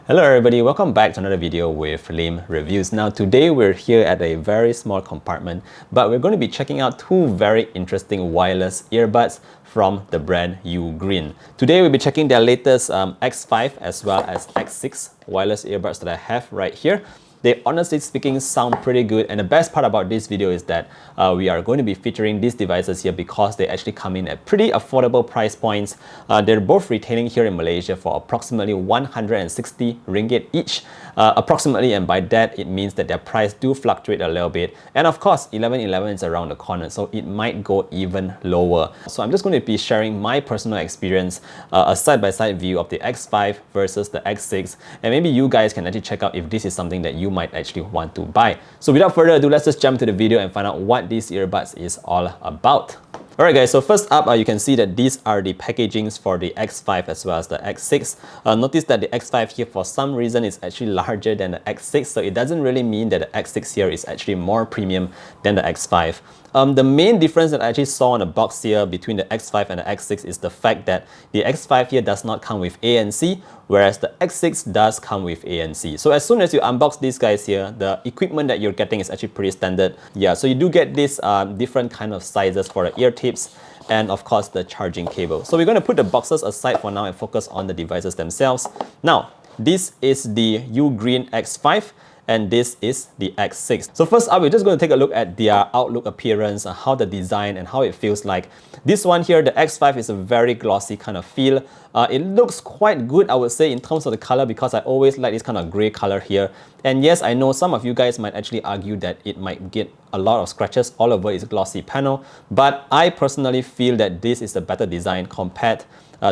Hello everybody, welcome back to another video with Lim Reviews. Now today we're here at a very small compartment, but we're going to be checking out two very interesting wireless earbuds from the brand Ugreen. Today we'll be checking their latest X5 as well as X6 wireless earbuds that I have right here. They honestly speaking sound pretty good, and the best part about this video is that we are going to be featuring these devices here because they actually come in at pretty affordable price points. They're both retailing here in Malaysia for approximately 160 ringgit each, approximately, and by that it means that their price do fluctuate a little bit. And of course 11/11 is around the corner, so it might go even lower. So I'm just going to be sharing my personal experience, a side-by-side view of the X5 versus the X6, and maybe you guys can actually check out if this is something that you might actually want to buy. So without further ado, let's just jump to the video and find out what these earbuds is all about. Alright guys, so first up, you can see that these are the packagings for the X5 as well as the X6. Notice that the X5 here for some reason is actually larger than the X6, so it doesn't really mean that the X6 here is actually more premium than the X5. The main difference that I actually saw on the box here between the X5 and the X6 is the fact that the X5 here does not come with ANC, whereas the X6 does come with ANC. So as soon as you unbox these guys here, the equipment that you're getting is actually pretty standard. Yeah, so you do get these different kind of sizes for the ear tips and of course the charging cable. So we're going to put the boxes aside for now and focus on the devices themselves. Now, this is the Ugreen X5. And this is the X6. So first up, we're just going to take a look at their outlook appearance, how the design and how it feels like. This one here, the X5, is a very glossy kind of feel. It looks quite good, I would say, in terms of the color, because I always like this kind of gray color here. And yes, I know some of you guys might actually argue that it might get a lot of scratches all over its glossy panel, but I personally feel that this is a better design compared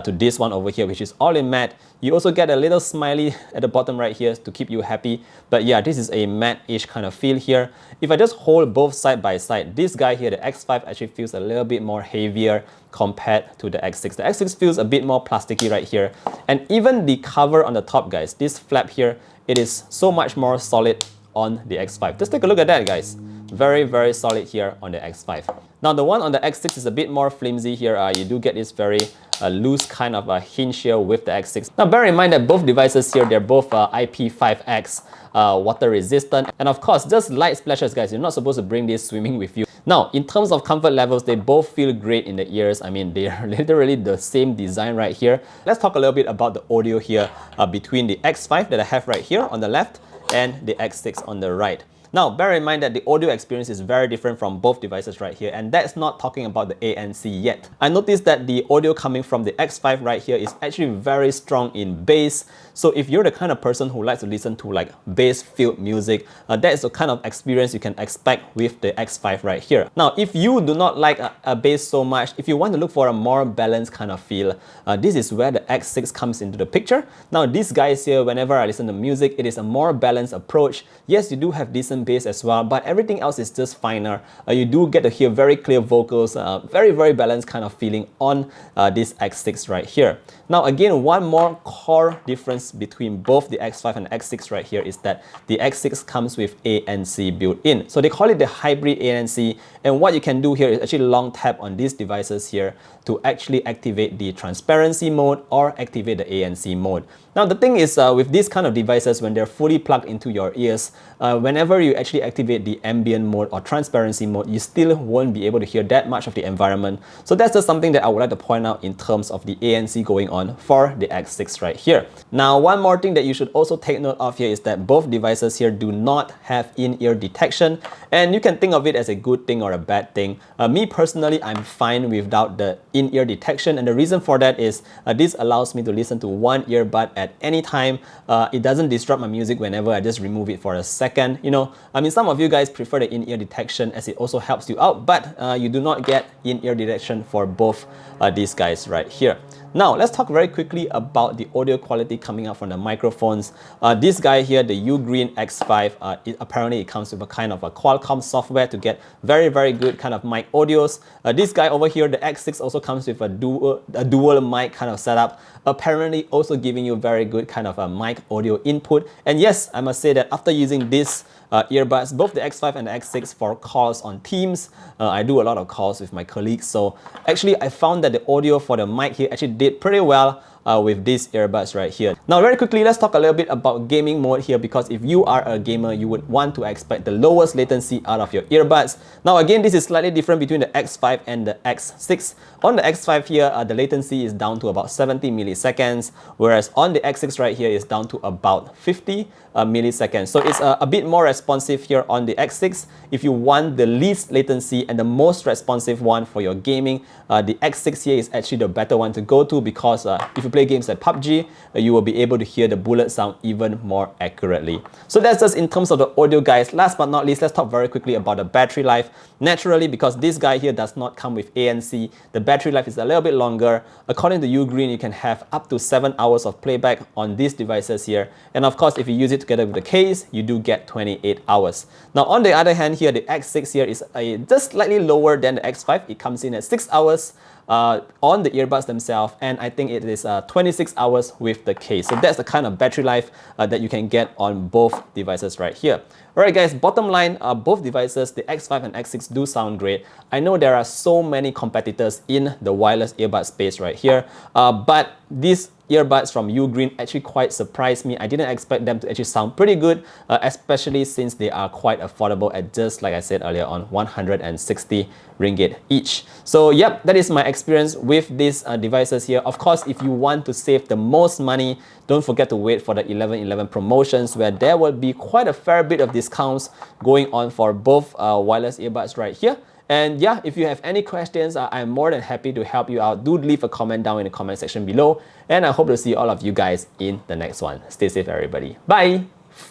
to this one over here, which is all in matte. You also get a little smiley at the bottom right here to keep you happy. But yeah, this is a matte-ish kind of feel here. If I just hold both side by side, this guy here, the X5, actually feels a little bit more heavier compared to the X6. The X6 feels a bit more plasticky right here. And even the cover on the top, guys, this flap here, it is so much more solid on the X5. Just take a look at that, guys. Very, very solid here on the X5. Now, the one on the X6 is a bit more flimsy here. You do get this very loose kind of a hinge here with the X6. Now, bear in mind that both devices here, they're both IP5X, water resistant. And of course, just light splashes, guys. You're not supposed to bring this swimming with you. Now, in terms of comfort levels, they both feel great in the ears. I mean, they're literally the same design right here. Let's talk a little bit about the audio here between the X5 that I have right here on the left and the X6 on the right. Now, bear in mind that the audio experience is very different from both devices right here, and that's not talking about the ANC yet. I noticed that the audio coming from the X5 right here is actually very strong in bass. So if you're the kind of person who likes to listen to like bass-filled music, that is the kind of experience you can expect with the X5 right here. Now, if you do not like a bass so much, if you want to look for a more balanced kind of feel, this is where the X6 comes into the picture. Now, these guys here, whenever I listen to music, it is a more balanced approach. Yes, you do have decent bass as well, but everything else is just finer. You do get to hear very clear vocals, very, very balanced kind of feeling on this X6 right here. Now, again, one more core difference between both the X5 and X6 right here is that the X6 comes with ANC built in. So they call it the hybrid ANC, and what you can do here is actually long tap on these devices here to actually activate the transparency mode or activate the ANC mode. Now, the thing is, with these kind of devices, when they're fully plugged into your ears, whenever you actually activate the ambient mode or transparency mode, you still won't be able to hear that much of the environment. So that's just something that I would like to point out in terms of the ANC going on for the X6 right here. Now, one more thing that you should also take note of here is that both devices here do not have in-ear detection, and you can think of it as a good thing or a bad thing. Me personally, I'm fine without the in-ear detection, and the reason for that is this allows me to listen to one earbud at any time. It doesn't disrupt my music whenever I just remove it for a second. You know, I mean, some of you guys prefer the in-ear detection as it also helps you out, but you do not get in-ear detection for both these guys right here. Now, let's talk very quickly about the audio quality coming out from the microphones. This guy here, the Ugreen X5, apparently it comes with a kind of a Qualcomm software to get very, very good kind of mic audios. This guy over here, the X6, also comes with a dual mic kind of setup, apparently also giving you very good kind of a mic audio input. And yes, I must say that after using this earbuds, both the X5 and the X6 for calls on Teams. I do a lot of calls with my colleagues, so actually I found that the audio for the mic here actually did pretty well. with these earbuds right here. Now very quickly, let's talk a little bit about gaming mode here, because if you are a gamer, you would want to expect the lowest latency out of your earbuds. Now again, this is slightly different between the X5 and the X6. On the X5 here, the latency is down to about 70 milliseconds, whereas on the X6 right here is down to about 50 milliseconds. So it's a bit more responsive here on the X6. If you want the least latency and the most responsive one for your gaming, the X6 here is actually the better one to go to, because if you play games like PUBG, you will be able to hear the bullet sound even more accurately. So that's just in terms of the audio, guys. Last but not least, let's talk very quickly about the battery life. Naturally, because this guy here does not come with ANC, the battery life is a little bit longer. According to Ugreen, you can have up to 7 hours of playback on these devices here. And of course, if you use it together with the case, you do get 28 hours. Now, on the other hand here, the X6 here is just slightly lower than the X5. It comes in at 6 hours on the earbuds themselves, and I think it is 26 hours with the case. So that's the kind of battery life that you can get on both devices right here. Alright guys, bottom line, both devices, the X5 and X6 do sound great. I know there are so many competitors in the wireless earbud space right here, but these earbuds from Ugreen actually quite surprised me. I didn't expect them to actually sound pretty good, especially since they are quite affordable at just, like I said earlier on, 160 ringgit each. So yep, that is my experience with these devices here. Of course, if you want to save the most money, don't forget to wait for the 11/11 promotions, where there will be quite a fair bit of discounts going on for both wireless earbuds right here. And yeah, if you have any questions, I'm more than happy to help you out. Do leave a comment down in the comment section below. And I hope to see all of you guys in the next one. Stay safe, everybody. Bye!